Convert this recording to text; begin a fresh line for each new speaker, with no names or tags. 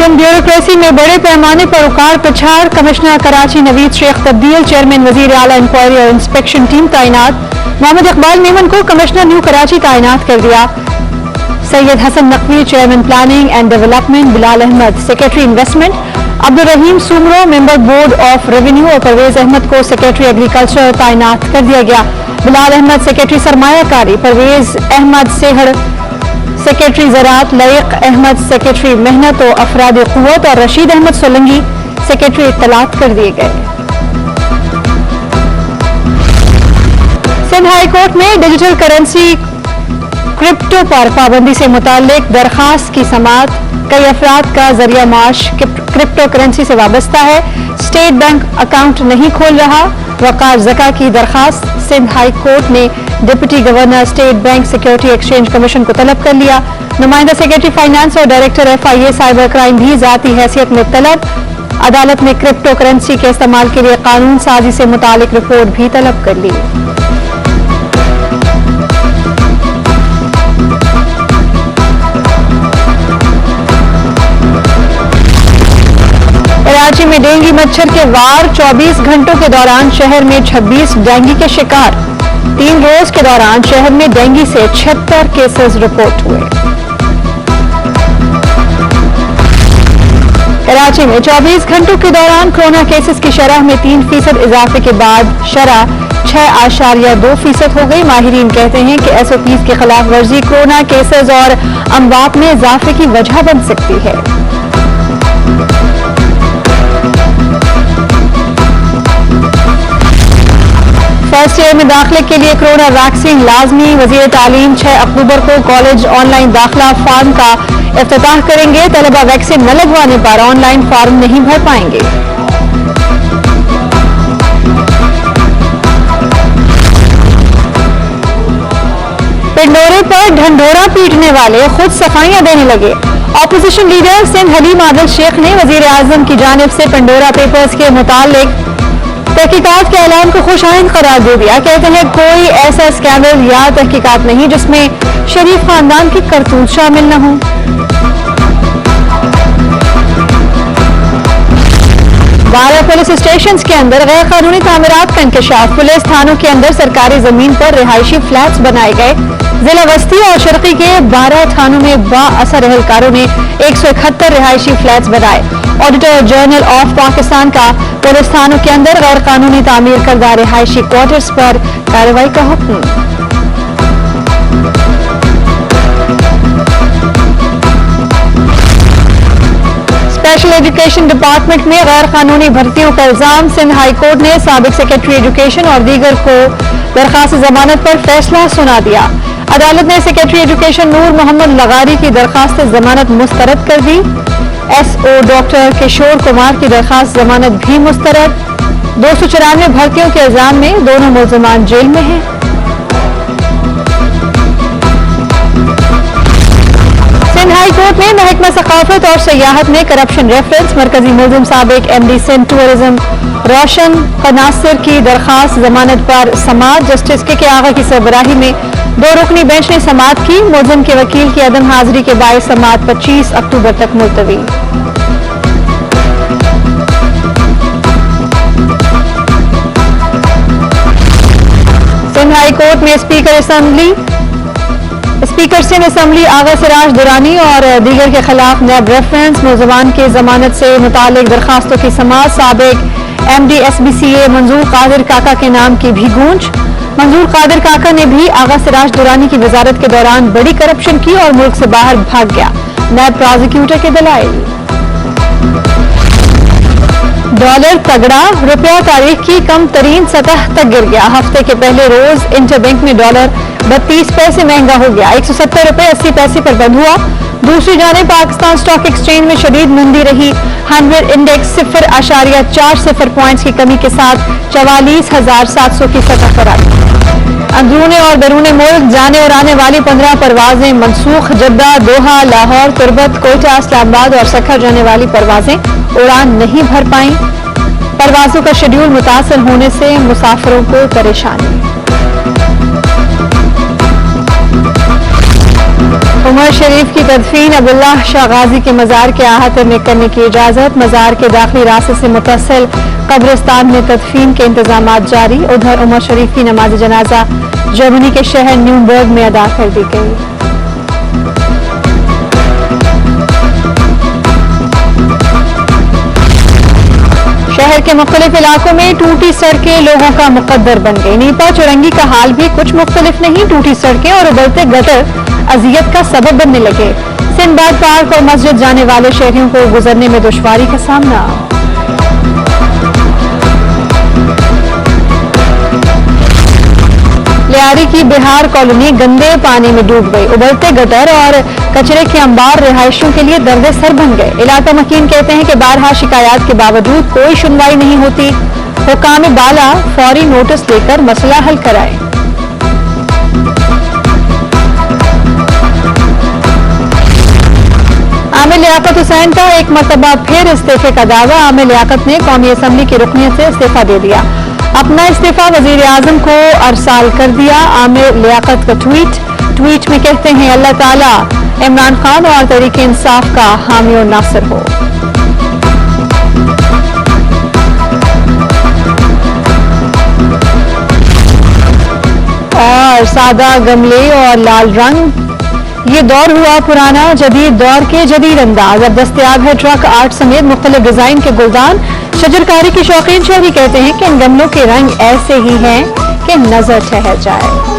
वزीर-ए-आज़म bureaucracy में बड़े पैमाने पर उखाड़ पछाड़, कमिश्नर कराची नवीद शेख तब्दील, चेयरमैन वजीर आला इंक्वायरी और इंस्पेक्शन टीम तैनात, मोहम्मद इकबाल मेमन को कमिश्नर न्यू कराची तैनात कर दिया। Syed Hasan Naqvi chairman planning and development, Bilal Ahmad secretary investment, Abdul Rahim Soomro member board of revenue और परवेज अहमद को सेक्रेटरी एग्रीकल्चर तैनात कर दिया गया। बिलाल अहमद सेक्रेटरी सरमायाकारी, परवेज अहमद सेहड़ सेक्रेटरी ज़राअत, लईक अहमद सेक्रेटरी मेहनत और अफराद क़ुव्वत और रशीद अहमद सोलंगी सेक्रेटरी इत्तलात कर दिए गए। सिंध हाई कोर्ट में डिजिटल करेंसी क्रिप्टो पर पाबंदी से मुताल्लिक दरखास्त की समाअत, कई अफराद का जरिया माश क्रिप्टो करेंसी से वाबस्ता है, स्टेट बैंक अकाउंट नहीं खोल रहा, वक़ार ज़का की दरखास्त। सिंध हाई कोर्ट ने deputy governor state bank security exchange commission को तलब कर लिया। नुमाइंदा सेक्रेटरी फाइनेंस और डायरेक्टर FIA साइबर क्राइम भी ज़ाती हैसियत में तलब। अदालत ने क्रिप्टो करेंसी के इस्तेमाल के लिए कानून साजी से मुतालिक रिपोर्ट भी तलब कर ली। कराची में डेंगू मच्छर के वार, 24 घंटों के दौरान शहर में 26 डेंगू के शिकार। 3 रोज के दौरान शहर में डेंगू से 76 केसेस रिपोर्ट हुए। कराची में 24 घंटों के दौरान कोरोना केसेस की शरह में 3% इजाफे के बाद शरह 6.2% हो गई। माहिरीन कहते हैं कि SOPs की खिलाफ वर्जी कोरोना केसेस और अमवात में इजाफे की वजह बन सकती है। फर्स्ट ईयर में दाखिले के लिए कोरोना वैक्सीन लाजमी। वजीर तालीम 6 अक्टूबर को कॉलेज ऑनलाइन दाखिला फॉर्म का इफ्तिताह करेंगे। तलबा वैक्सीन न लगवाने पर ऑनलाइन फॉर्म नहीं भर पाएंगे। पिंडोरे पर ढंढोरा पीटने वाले खुद सफाइयां देने लगे। ऑपोजिशन लीडर सिंध हलीम आदिल शेख ने वजीर-ए-आज़म की जानिब से पिंडोरा पेपर्स के मुतालिक तहकीकात के ऐलान को खुशाइंद करार दे दिया। कहते हैं कोई ऐसा स्कैंडल या तहकीकात नहीं जिसमें शरीफ खानदान की करतूत शामिल न हो। बारह पुलिस स्टेशन के अंदर गैर कानूनी तामीरात का इंकशाफ। पुलिस थानों के अंदर सरकारी जमीन पर रिहायशी फ्लैट्स बनाए गए। जिला बस्ती और शर्की के 12 थानों में बाअसर एहलकारों ने 171 रिहायशी फ्लैट्स बनाए। ऑडिटर जनरल ऑफ पाकिस्तान का पुलिस थानों के अंदर गैर कानूनी तामीर करदा रिहायशी क्वार्टर्स पर कार्रवाई का हुक्म। स्पेशल एजुकेशन डिपार्टमेंट में गैर कानूनी भर्तियों का इल्जाम। सिंध हाई कोर्ट ने साबिक सेक्रेटरी एजुकेशन और दीगर को दरखास्त जमानत पर फैसला सुना दिया। अदालत ने सेक्रेटरी एजुकेशन नूर मोहम्मद लगारी की दरखास्त जमानत मुस्तरद कर दी। SO डॉक्टर किशोर कुमार की दरखास्त जमानत भी मुस्तरद। 294 भर्तियों के इल्जाम में दोनों मुल्जिमान जेल में हैं। सिंध हाई कोर्ट में महकमा सकाफत और सयाहत में करप्शन रेफरेंस मरकजी मुल्जिम साबिक MD सिंध टूरिज्म रोशन कनासिर की दरखास्त जमानत पर समाअत। जस्टिस के आगा की सरबराही में 2 रुकनी बेंच ने समाअत की। मुल्जिम के वकील की अदम हाजिरी के बायस समाअत 25 अक्टूबर तक मुलतवी। सिंध हाई कोर्ट में स्पीकर सिंध असम्बली आगा सिराज दुरानी और दीगर के खिलाफ नैब रेफरेंस। मुल्जिमान के जमानत से मुतालिक दरखास्तों की समाअत। साबिक MD SBCA मंजूर कादिर काका के नाम की भी गूंज। मंजूर कादिर काका ने भी आगा सिराज दुरानी की वजारत के दौरान बड़ी करप्शन की और मुल्क से बाहर भाग गया। नैब प्रोसिक्यूटर के दलाइल। डॉलर तगड़ा, रुपया तारीख की कम तरीन सतह तक गिर गया। हफ्ते के पहले रोज इंटरबैंक में डॉलर 32 पैसे महंगा हो गया। 170 रुपए 80 पैसे पर बंद हुआ। दूसरी जानिब पाकिस्तान स्टॉक एक्सचेंज में शदीद मंदी रही। 100 इंडेक्स 0.40 पॉइंट्स की कमी के साथ 44,700 की सतह पर आई। अंदरूने और बैरून मुल्क जाने और आने वाली 15 परवाजें मनसूख। जद्दा, दोहा, लाहौर, तुर्बत, कोयटा, इस्लामाबाद और सखर जाने वाली परवाजें उड़ान नहीं भर पाईं। परवाजों का शेड्यूल मुतासर होने से मुसाफिरों को परेशानी। عمر شریف کی تدفین عبداللہ شاہ غازی کے مزار کے احاطے میں کرنے کی اجازت. مزار کے داخلی راستے سے متصل قبرستان میں تدفین کے انتظامات جاری. ادھر عمر شریف کی نماز جنازہ جرمنی کے شہر نیومبرگ میں ادا کر دی گئی. شہر کے مختلف علاقوں میں ٹوٹی سڑکیں لوگوں کا مقدر بن گئی. نیپا چورنگی کا حال بھی کچھ مختلف نہیں. ٹوٹی سڑکیں اور ابلتے گٹر اذیت کا سبب بننے لگے. سندباد پارک اور مسجد جانے والے شہریوں کو گزرنے میں دشواری کا سامنا. لیاری کی بہار کالونی گندے پانی میں ڈوب گئی. ابلتے گٹر اور کچرے کے انبار رہائشیوں کے لیے درد سر بن گئے. علاقہ مکین کہتے ہیں کہ بارہا شکایات کے باوجود کوئی سنوائی نہیں ہوتی. حکام بالا فوری نوٹس لے کر مسئلہ حل کرائے. عامر لیاقت حسین کا ایک مرتبہ پھر استعفے کا دعویٰ. عامر لیاقت نے قومی اسمبلی کی رکنیت سے استعفیٰ دے دیا. اپنا استعفیٰ وزیر اعظم کو ارسال کر دیا. عامر لیاقت کا ٹویٹ میں کہتے ہیں اللہ تعالیٰ عمران خان اور تحریک انصاف کا حامی و ناصر ہو. اور سادہ گملے اور لال رنگ، یہ دور ہوا پرانا. جدید دور کے جدید انداز. اب دستیاب ہے ٹرک آرٹ سمیت مختلف ڈیزائن کے گلدان. شجرکاری کے شوقین شہری کہتے ہیں کہ ان گملوں کے رنگ ایسے ہی ہیں کہ نظر ٹھہر جائے.